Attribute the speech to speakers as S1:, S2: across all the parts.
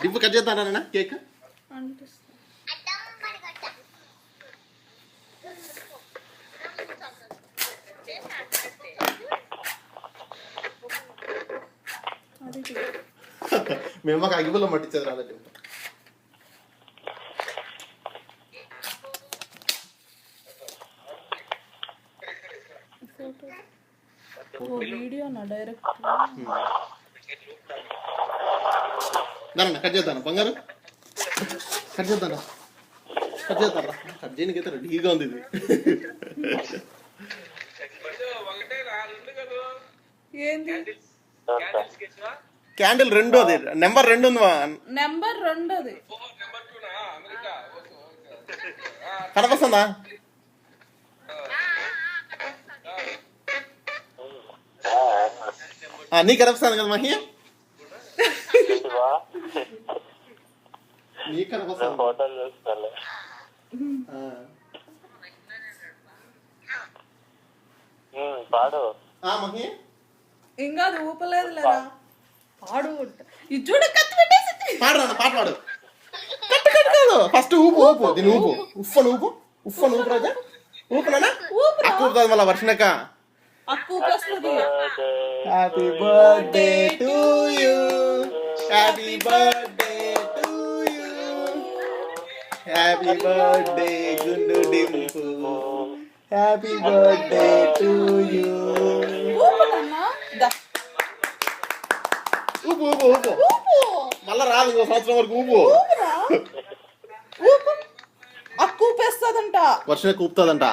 S1: డిప్పు cut చేస్తానా cake? మేము మాకు అగ్గిపుల్ల మట్టించేది రాదండి. కట్ చేద్దాను బంగారు, కట్ చేద్దాను, కట్ చేద్దారా? కట్ చేయనికైతే రెడీగా ఉంది ఇది. క్యాండిల్ 2 అది నెంబర్ 2 ఉంది.
S2: నెంబర్ 2 అది
S1: కనపస్తుందా? నీకు కనిపిస్తాను కదా మహి, నీకు కనిపిస్తాను. మహి
S2: ఇంకా అది ఊపలేదు లేదా? పాడు ఇది చూడ కత్తి పెట్టేసి
S1: పాడు, పాట పాడు. కట్టు కట్టు కాదు, ఫస్ట్ ఊపు ఊపు, దీన్ని ఊపు, ఉఫ్ఫను ఊపు, ఉఫ్ఫను ఊపు రాజా, ఊపునా అక్క ఊపుతుంది మళ్ళీ వర్షనక్క.
S2: అక్క ఊపొస్తుంది.
S1: Happy birthday to you, happy birthday to you, happy birthday గుండు Dimpu, happy birthday to you. ఊపు ఊపు ఊపు, మళ్ళా రాదు ఇంకో సంవత్సరం వరకు ఊపు.
S2: అక్క ఊపేస్తుందంట,
S1: వర్షన ఊపుతుందంట,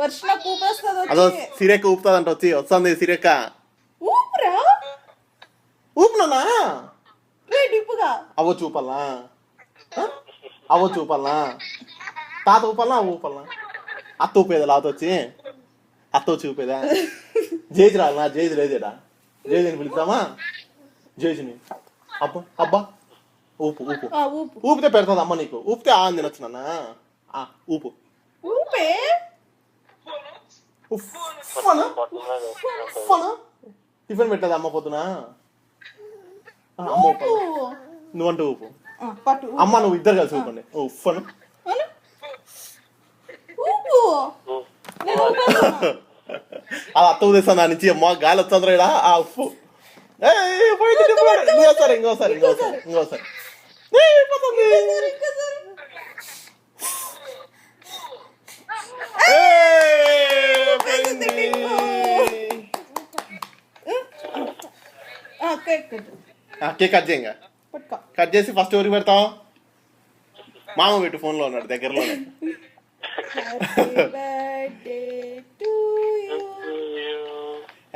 S2: వర్షన ఊపేస్తుంది.
S1: అదో సిరేక్క ఊపుతుందంట, వస్తుంది సిరేక్క.
S2: ఊపురా,
S1: ఊపునా
S2: డిప్పుగా
S1: అవ్వ చూపాలనా, అవ్వ చూపాలనా, తాత ఊపాలనా, అవ్వ ఊపాలనా, అత్త ఊపేదా? లాత వచ్చి అత్త వచ్చి ఊపేదా? జేజి రాలనా? జేజి లేదేడా? జేజిని పిలుద్దామా? జేజిని అబ్బా అబ్బా ఊపు ఊపు, ఊపితే పెడతాది అమ్మ నీకు. ఊపితే ఆ అని తినొచ్చు నాన్న. ఊపు
S2: ఊపే,
S1: టిఫిన్ పెట్టలేదు అమ్మ పొద్దున. అమ్మ ఊపు, నువ్వంటే ఊపు. అమ్మ నువ్వు ఇద్దరు కలిసి ఊపండి. ఉఫ్ఫను అది అత్త ఉదేశం నా నుంచి. అమ్మ గాలి వచ్చాంద్రా ఆ ఉప్పు. ఇంకోసారి ఇంకోసారి ఇంకోసారి ఇంకోసారి కేక్ కట్ చేయంగా. కట్ చేసి ఫస్ట్ ఎవరికి పెడతావు? మామ పెట్టు, ఫోన్ లో ఉన్నాడు దగ్గరలోనే.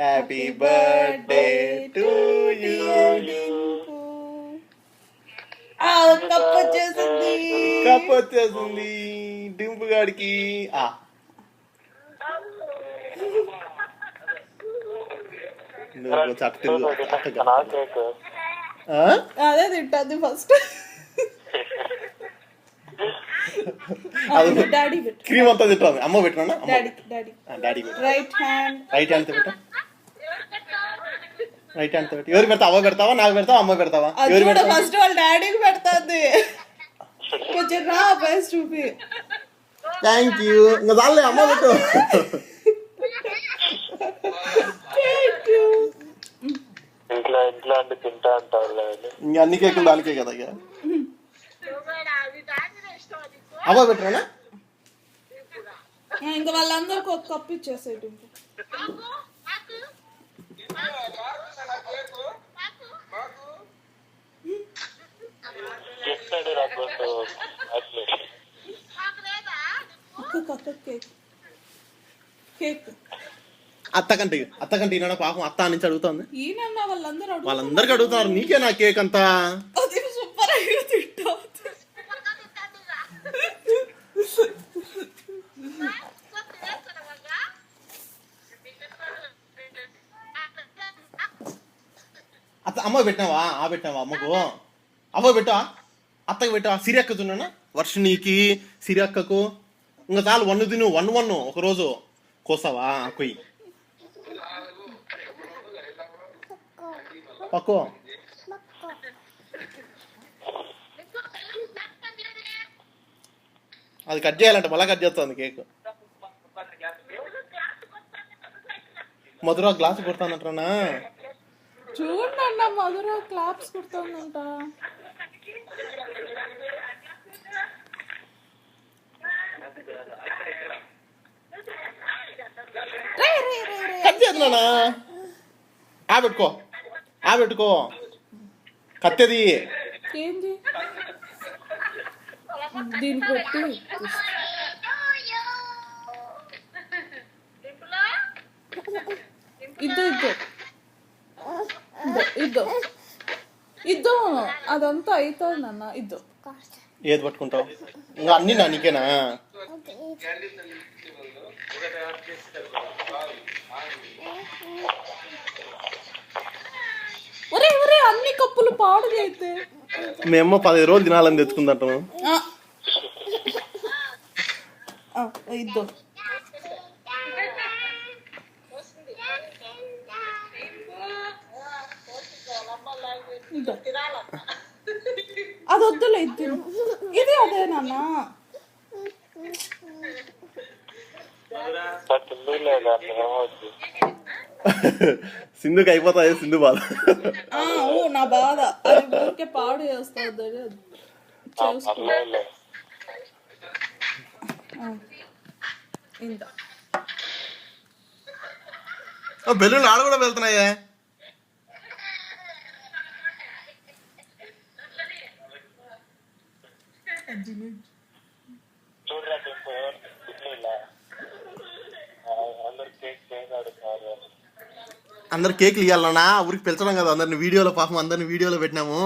S1: Happy birthday to you.
S2: Cup వచ్చేసింది,
S1: కప్ వచ్చేసింది డింపు గాడికి.
S2: అదే తింటుంది ఫస్ట్.
S1: క్రీమ్ అంతా తింటుంది. అమ్మ పెట్టినా?
S2: Daddy right hand,
S1: right hand పెట్టా, రైట్ హ్యాండ్ పెట్టి. ఎవరు పెడతావు? అవ్వ పెడతావా, నాకు పెడతావా, అమ్మ పెడతావా? ఎవరు పెడతావు?
S2: ఫస్ట్ వాళ్ళ డాడీకి పెడతాది. కొంచెం రా ఫస్ట్ చూపి.
S1: Thank you. ఇంకా చాలే, అమ్మ పెట్టు. ఇంకా అన్ని కేకులు దానికే కదా. ఇక అవ్వ పెట్టరా?
S2: ఇంకా వాళ్ళందరికి ఒక కప్పు ఇచ్చేసేటు.
S1: అత్తకంటే ఈయన పాపం అత్త నుంచి అడుగుతుంది.
S2: వాళ్ళందరికి
S1: అడుగుతున్నారు, నీకే నా కేక్ అంతా.
S2: సూపర్
S1: అత్త అమ్మ పెట్టినావా? పెట్టినావా అమ్మకు? అవ్వ పెట్టావా? అత్తకు పెట్టావా? సిరియక్క తిన్నా, వర్షిణికి సిరియక్కకు. ఇంకా చాలు, 1 తిను, 1 ఒకరోజు కోసావా కొయ్యి పక్కో. అది కట్ చేయాలంటే మళ్ళీ కట్ చేస్తుంది కేక్. మధుర గ్లాస్ కొడతానంటారా?
S2: చూడండి అన్న, మధుర క్లాప్స్ కొడుతుందంట.
S1: కట్ చేస్తున్నానా? పెట్టుకో కత్తెది
S2: ఏంది దీనికి పెట్టి ఇద్దో అదంతా అవుతుంది అన్న.
S1: ఏది పట్టుకుంటావు? ఇంకా అన్ని నీకేనా?
S2: ఒరే ఒరే అన్ని కప్పులు పాడు అయితే
S1: మేము 15 రోజులు తినాలని తెచ్చుకుందాం.
S2: ఇద్దో అది వద్దులే, ఇది అదేనా?
S1: సింధుకి అయిపోతాయి. సింధు బాధ.
S2: నా బాధ అది ఊరికే పాడు చేస్తుంది.
S1: బెలూన్ ఆడ కూడా వెళ్తున్నాయే. అందరు కేక్లు ఇవ్వాలన్నా ఊరికి పిలిచడం కదా అందరిని వీడియోలో. పాపం అందరిని వీడియోలో పెట్టినాము.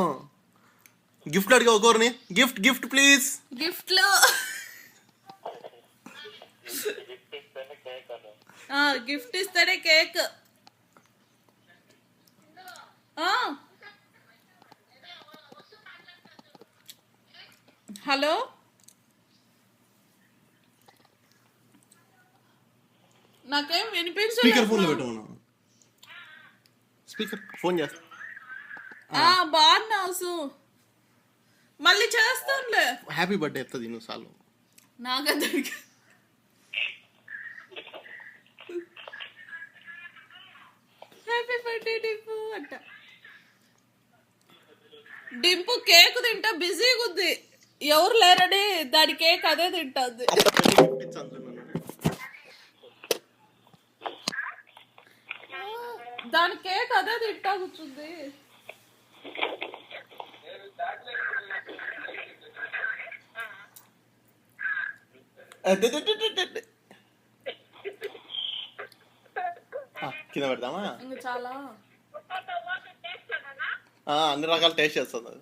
S1: గిఫ్ట్ అడిగా ఒకరిని. Gift please.
S2: గిఫ్ట్లు గిఫ్ట్ ఇస్తేనే కేక్. హలో నాకేం వినిపించలేదు.
S1: స్పీకర్ ఫోన్ లో పెట్టమన్నా. స్పీకర్ ఫోన్ చేస్తా.
S2: బాగున్నావు? మళ్ళీ చేస్తానులే.
S1: హ్యాపీ బర్త్డే ఎత్తది నువ్వు సార్లు.
S2: నాకందరికి హ్యాపీ బర్త్డే డింపు అంట. డింపు కేక్ తింటా బిజీగా ఉంది. ఎవరు లేరని దాని కేక్ అదే తింటుంది. దాని కేక్ అదే తింటా కూర్చుంది.
S1: కింద పెడదామా?
S2: ఇంకా చాలా
S1: అన్ని రకాల టేస్ట్ చేస్తుంది అది.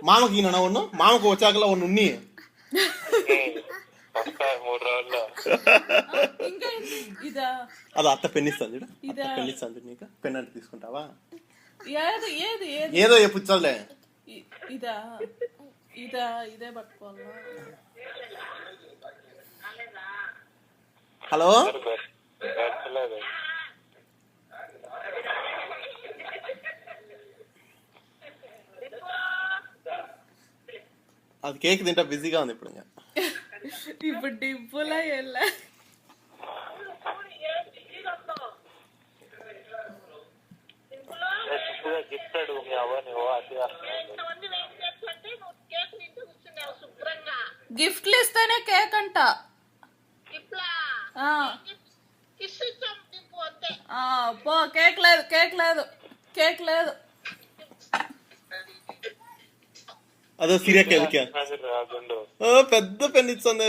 S1: మామకి ఈయన ఉన్న మామకు వచ్చాకలా ఉన్ని అది అత్త పెన్నిస్తాను చూడు. పెన్నిస్తాను చూడు. నీకు పెన్ అంటే తీసుకుంటావా? ఏదో పుచ్చాలే.
S2: ఇదే పట్టుకోవాలా?
S1: హలో అది కేక్ తింటా బిజీగా ఉంది ఇప్పుడు.
S2: ఇప్పుడు డింపులా ఎలా గిఫ్ట్లు ఇస్తేనే కేక్ అంట. పో కేక్ లేదు.
S1: అదో సిరి పెద్ద పెన్ ఇస్తుంది.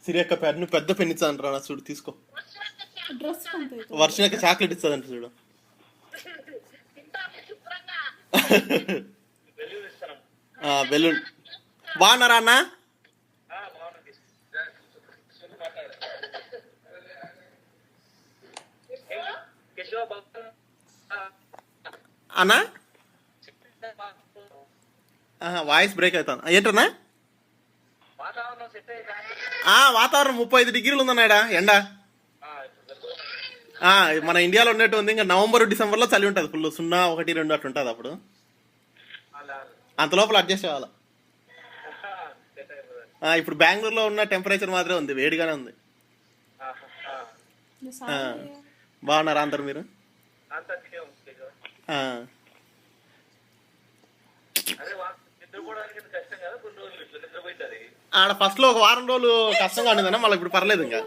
S1: సిరి అక్క పెన్ను పెద్ద పెన్ ఇచ్చా చూడు. తీసుకో. వర్షం చాక్లెట్ ఇస్తుందంట చూడు. బెలూన్ బాగున్నారా అన్న? అన్నా వాయిస్ బ్రేక్ అవుతాను ఏంటన్నా వాతావరణం 35 డిగ్రీలు ఉందన్నాడా ఎండ. మన ఇండియాలో ఉన్నట్టు ఉంది. ఇంకా నవంబర్ డిసెంబర్లో చలి ఉంటుంది ఫుల్ 0, 1, 2 అట్లా ఉంటుంది అప్పుడు. అంత లోపల అడ్జస్ట్ అవ్వాలి. ఇప్పుడు బెంగళూరులో ఉన్న టెంపరేచర్ మాత్రమే ఉంది, వేడిగానే ఉంది. బాగున్నారా అందరు మీరు? ఆడ ఫస్ట్ లో ఒక వారం రోజులు కష్టంగా ఉండేదన్నా, మళ్ళీ ఇప్పుడు పర్లేదు. ఇంకా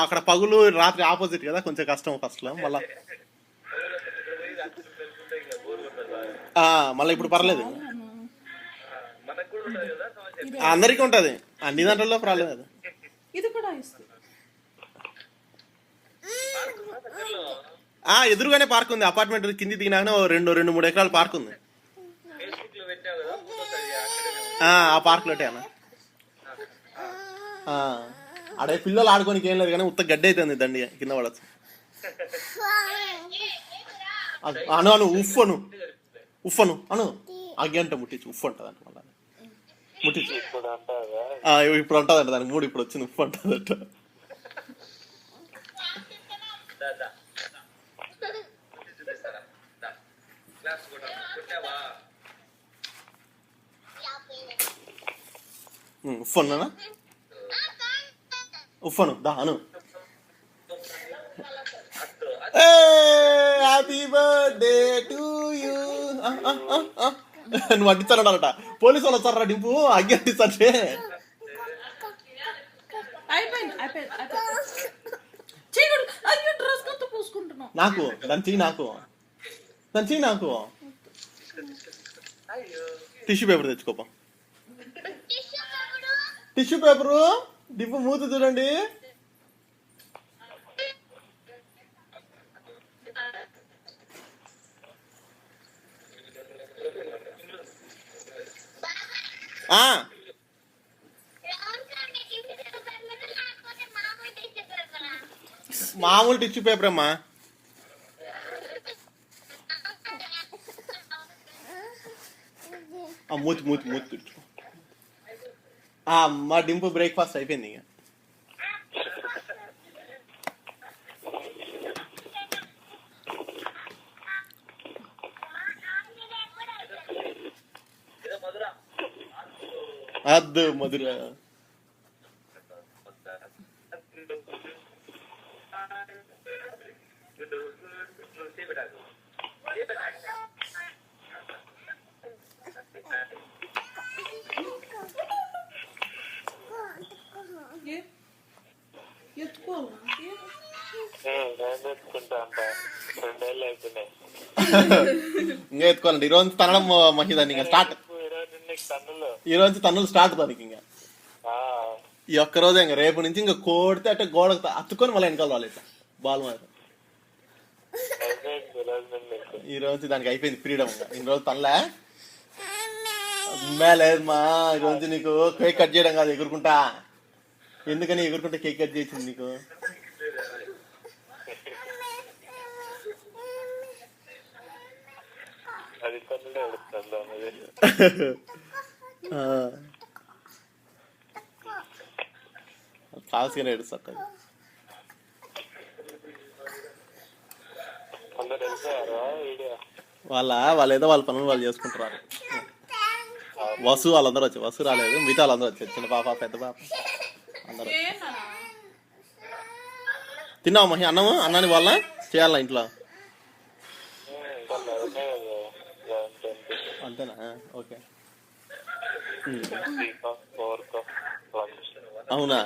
S1: అక్కడ పగులు రాత్రి ఆపోజిట్ కదా, కొంచెం కష్టం ఫస్ట్ లో. మళ్ళీ ఇప్పుడు పర్లేదు. అందరికీ ఉంటది, అన్ని దాంట్లో పర్లేదు. ఎదురుగానే పార్క్ ఉంది. అపార్ట్మెంట్ కింది దిగినాకనే 2-3 ఎకరాల పార్క్ ఉంది. ఆ పార్క్ లోటే అన్న. ఆడే పిల్లలు ఆడుకోనికి ఏం లేదు కానీ ఉత్త గడ్డి అవుతుంది, దండి కింద పడచ్చు. అను ఉఫ్ఫను అను ఆ గంట ముట్టించు ఉఫ్ అంటది అంట. మళ్ళీ ముట్టించు ఇప్పుడు అంటదంట, దానికి మూడు ఇప్పుడు వచ్చింది ఉఫ్ అంటదంట. ఉఫ్ఫను ఉఫ్ఫను దా అను. Happy birthday to you. నువ్వు అడ్డిస్తానట, పోలీసు వాళ్ళు వచ్చారా డింపు అగ్గి అడ్డిస్తే. నాకు దాని చెయ్యి, నాకు tissue paper తెచ్చుకోపా. Tissue paper Dimpu మూత చూడండి. మామూలు టిష్యూ పేపర్ అమ్మా. మూతి తెచ్చుకో. మా డింపు బ్రేక్ఫాస్ట్ అయిపోయింది. ఇక అద్దు మధుర. ఇంకా ఎత్తుకోవాలండి. ఈరోజు తనడం మహిదాన్ని ఇంకా స్టార్ట్. ఈరోజు తన్నులు స్టార్ట్ దానికి. ఇంకా ఈ ఒక్కరోజు ఇంకా రేపు నుంచి ఇంకా కోడితే అంటే గోడకు అత్తుకొని మళ్ళీ వెనకాల వాళ్ళు ఇట్లా బాల్ మాత్రం. ఈ రోజు దానికి అయిపోయింది ఫ్రీడమ్. ఇన్ని రోజులు తనలే లేదు మా. ఈ రోజు నీకు కేక్ కట్ చేయడం కాదు, ఎగురుకుంటా. ఎందుకని ఎగురుకుంటా కేక్ కట్ చేసింది నీకు? కాల్సిగా ఏడుస్తారు. వాళ్ళు ఏదో వాళ్ళ పనులు వాళ్ళు చేసుకుంటారు. వాళ్ళందరూ వచ్చి, వసు రాలేదు, మిగతా వాళ్ళందరూ వచ్చారు. చిన్న పాప, పెద్ద పాప అందరూ. తిన్నావు మహి అన్నము? అన్నాన్ని వాళ్ళ చేయాలా ఇంట్లో? అంతేనా? ఓకే. అవునా?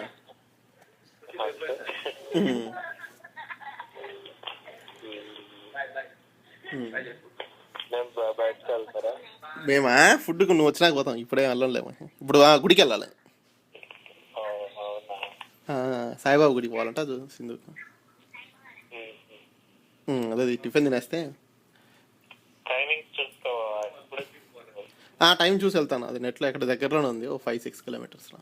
S1: మేమా ఫుడ్కు నువ్వు వచ్చినాక పోతాం. ఇప్పుడే వెళ్ళలేము. ఇప్పుడు గుడికి వెళ్ళాలి. సాయిబాబా గుడికి పోవాలంట సింధుకు. అదే టిఫిన్ తినేస్తే టైం చూసి వెళ్తాను. అది నెట్లో ఎక్కడ దగ్గరలోనే ఉంది, 5-6 కిలోమీటర్స్లో.